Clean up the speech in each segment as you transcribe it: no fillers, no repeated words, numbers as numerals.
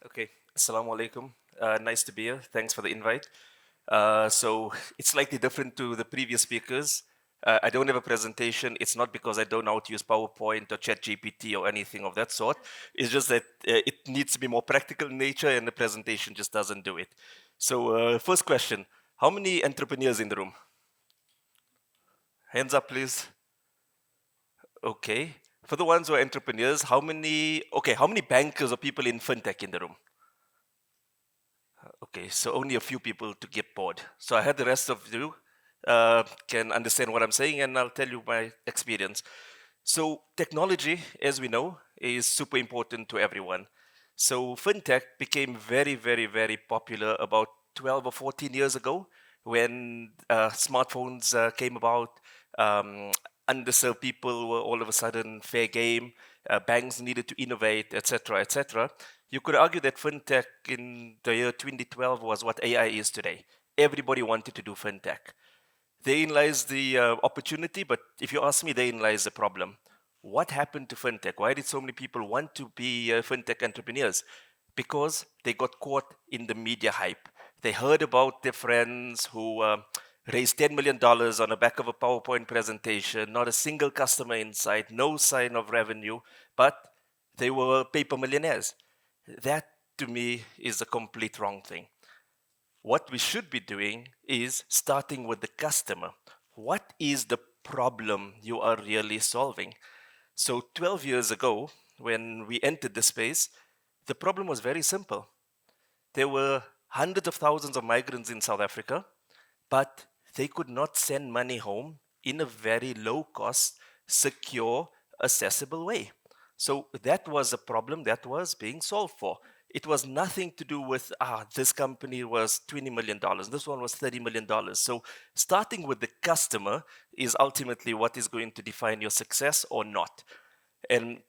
Okay, Assalamu alaikum. Nice to be here. Thanks for the invite. So it's slightly different to the previous speakers. I don't have a presentation. It's not because I don't know how to use PowerPoint or ChatGPT or anything of that sort. It's just that it needs to be more practical in nature, and the presentation just doesn't do it. So, first question: how many entrepreneurs in the room? Hands up, please. Okay. For the ones who are entrepreneurs, how many? Okay, how many bankers or people in fintech in the room? Okay, so only a few people to get bored. So I had the rest of you can understand what I'm saying, and I'll tell you my experience. So technology, as we know, is super important to everyone. So fintech became very, very, very popular about 12 or 14 years ago when smartphones came about. Um, Underserved people were all of a sudden fair game. Banks needed to innovate, etc., etc. You could argue that fintech in the year 2012 was what AI is today. Everybody wanted to do fintech. Therein lies the opportunity, but if you ask me, therein lies the problem. What happened to fintech? Why did so many people want to be fintech entrepreneurs? Because they got caught in the media hype. They heard about their friends who raised $10 million on the back of a PowerPoint presentation, not a single customer in sight, no sign of revenue, but they were paper millionaires. That, to me, is a complete wrong thing. What we should be doing is starting with the customer. What is the problem you are really solving? So 12 years ago, when we entered the space, the problem was very simple. There were hundreds of thousands of migrants in South Africa, but they could not send money home in a very low cost, secure, accessible way. So that was a problem that was being solved for. It was nothing to do with, this company was $20 million, this one was $30 million. So starting with the customer is ultimately what is going to define your success or not. And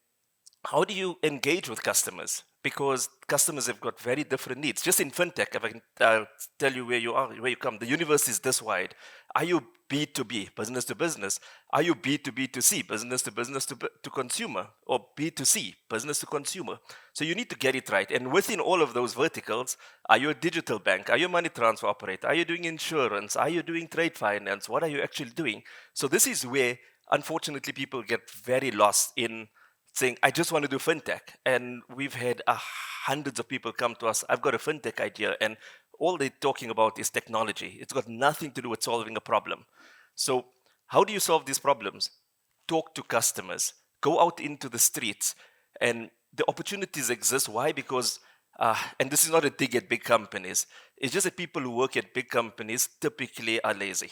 how do you engage with customers? Because customers have got very different needs. Just in fintech, if I can tell you where you are, where you come, the universe is this wide. Are you B2B, business to business? Are you B2B2C, business to business to consumer? Or B2C, business to consumer? So you need to get it right. And within all of those verticals, are you a digital bank? Are you a money transfer operator? Are you doing insurance? Are you doing trade finance? What are you actually doing? So this is where, unfortunately, people get very lost in saying, I just want to do fintech. And we've had hundreds of people come to us, I've got a fintech idea, and all they're talking about is technology. It's got nothing to do with solving a problem. So, how do you solve these problems? Talk to customers, go out into the streets, and the opportunities exist. Why? Because, and this is not a dig at big companies, it's just that people who work at big companies typically are lazy.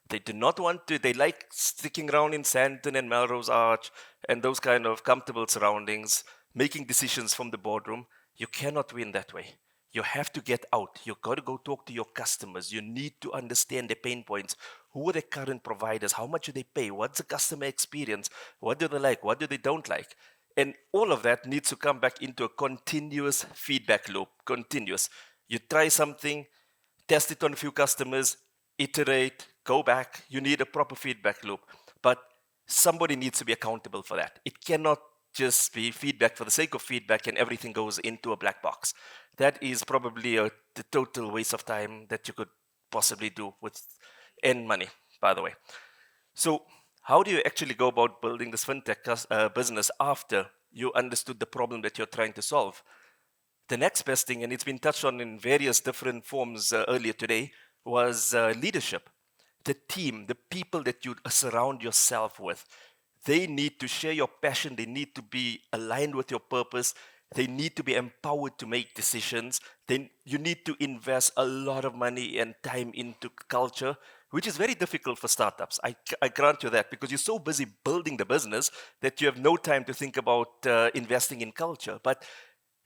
They do not want to, they like sticking around in Sandton and Melrose Arch and those kind of comfortable surroundings, making decisions from the boardroom. You cannot win that way. You have to get out. You've got to go talk to your customers. You need to understand their pain points. Who are the current providers? How much do they pay? What's the customer experience? What do they like? What do they don't like? And all of that needs to come back into a continuous feedback loop. Continuous. You try something, test it on a few customers, iterate, go back. You need a proper feedback loop. But somebody needs to be accountable for that. It cannot just be feedback for the sake of feedback and everything goes into a black box. That is probably the total waste of time that you could possibly do with and money, by the way. So, how do you actually go about building this fintech business after you understood the problem that you're trying to solve? The next best thing, and it's been touched on in various different forms earlier today, was leadership. The team, the people that you surround yourself with, they need to share your passion. They need to be aligned with your purpose. They need to be empowered to make decisions. Then you need to invest a lot of money and time into culture, which is very difficult for startups. I grant you that because you're so busy building the business that you have no time to think about investing in culture. But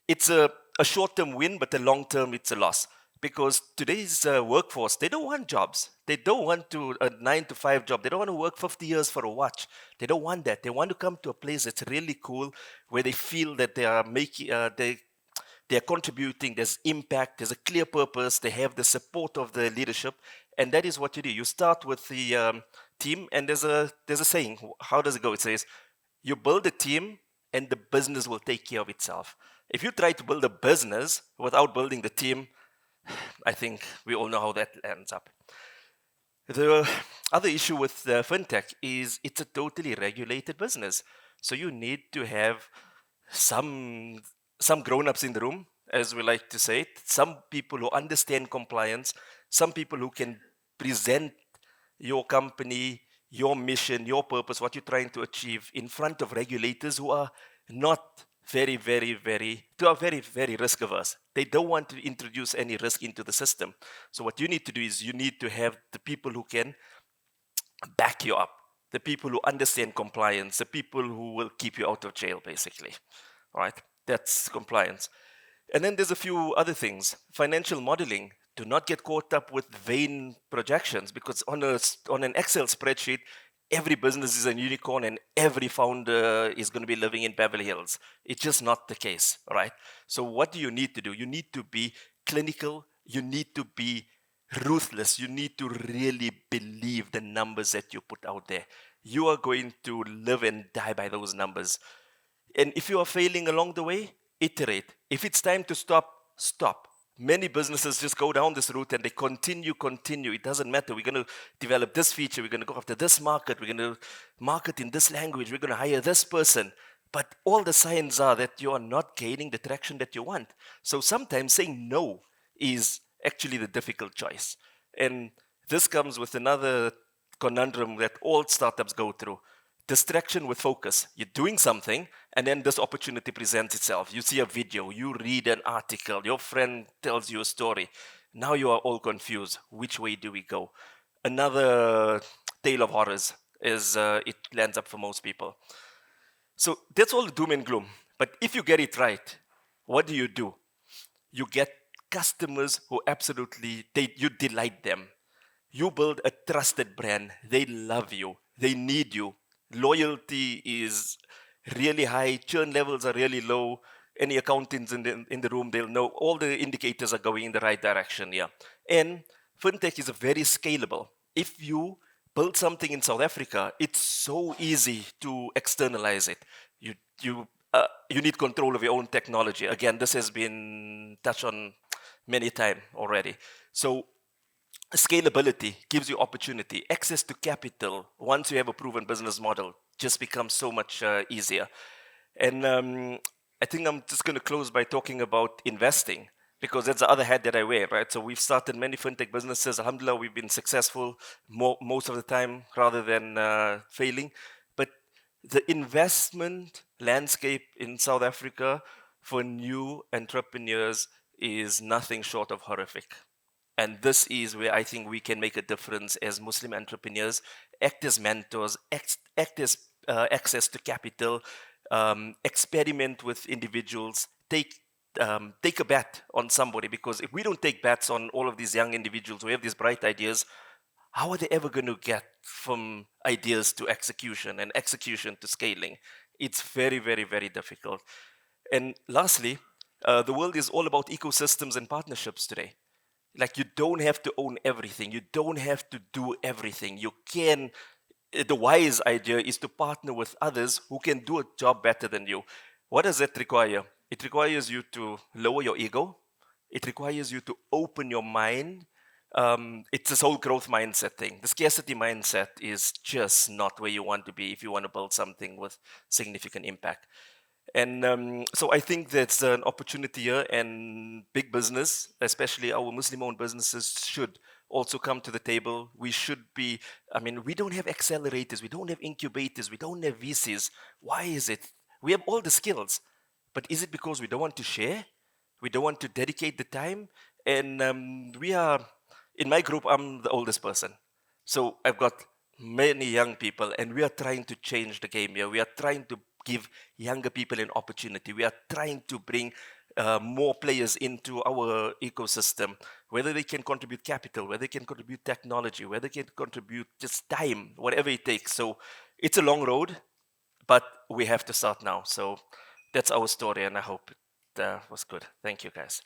it's a short-term win, but a long-term, it's a loss. Because today's workforce, they don't want jobs. They don't want to a 9 to 5 job. They don't want to work 50 years for a watch. They don't want that. They want to come to a place that's really cool, where they feel that they are making, they are contributing. There's impact. There's a clear purpose. They have the support of the leadership, and that is what you do. You start with the team, and there's a saying. How does it go? It says, You build a team and the business will take care of itself. If you try to build a business without building the team, I think we all know how that ends up. The other issue with fintech is it's a totally regulated business. So you need to have some grown-ups in the room, as we like to say it, some people who understand compliance, some people who can present your company, your mission, your purpose, what you're trying to achieve in front of regulators who are not very risk averse. They don't want to introduce any risk into the system. So what you need to do is you need to have the people who can back you up, the people who understand compliance, the people who will keep you out of jail, basically. All right, that's compliance. And then there's a few other things. Financial modeling. Do not get caught up with vain projections, because on an Excel spreadsheet, every business is a unicorn and every founder is going to be living in Beverly Hills. It's just not the case, right? So what do you need to do? You need to be clinical. You need to be ruthless. You need to really believe the numbers that you put out there. You are going to live and die by those numbers. And if you are failing along the way, iterate. If it's time to stop, stop. Many businesses just go down this route and they continue. It doesn't matter. We're going to develop this feature. We're going to go after this market. We're going to market in this language. We're going to hire this person. But all the signs are that you are not gaining the traction that you want. So sometimes saying no is actually the difficult choice. And this comes with another conundrum that all startups go through. Distraction with focus. You're doing something, and then this opportunity presents itself. You see a video, you read an article, your friend tells you a story. Now you are all confused. Which way do we go? Another tale of horrors is it lands up for most people. So that's all the doom and gloom. But if you get it right, what do? You get customers who absolutely, you delight them. You build a trusted brand. They love you. They need you. Loyalty is really high. Churn levels are really low. Any accountants in the room, they'll know all the indicators are going in the right direction. Yeah. And fintech is very scalable. If you build something in South Africa, it's so easy to externalize it. You need control of your own technology. Again, this has been touched on many times already. So scalability gives you opportunity. Access to capital, once you have a proven business model, just becomes so much easier. And I think I'm just going to close by talking about investing, because that's the other hat that I wear, right? So we've started many fintech businesses. Alhamdulillah, we've been successful most of the time rather than failing. But the investment landscape in South Africa for new entrepreneurs is nothing short of horrific. And this is where I think we can make a difference as Muslim entrepreneurs, act as mentors, act as access to capital, experiment with individuals, take a bet on somebody. Because if we don't take bets on all of these young individuals who have these bright ideas, how are they ever going to get from ideas to execution and execution to scaling? It's very difficult. And lastly, the world is all about ecosystems and partnerships today. Like, you don't have to own everything. You don't have to do everything. You can, the wise idea is to partner with others who can do a job better than you. What does that require? It requires you to lower your ego. It requires you to open your mind. It's this whole growth mindset thing. The scarcity mindset is just not where you want to be if you want to build something with significant impact. And so I think that's an opportunity here, and big business, especially our Muslim-owned businesses, should also come to the table. We should be, we don't have accelerators, we don't have incubators, we don't have VCs. Why is it? We have all the skills, but is it because we don't want to share? We don't want to dedicate the time? And we are, in my group, I'm the oldest person. So I've got many young people, and we are trying to change the game here. We are trying to give younger people an opportunity. We are trying to bring more players into our ecosystem, whether they can contribute capital, whether they can contribute technology, whether they can contribute just time, whatever it takes. So it's a long road, but we have to start now. So that's our story, and I hope it was good. Thank you, guys.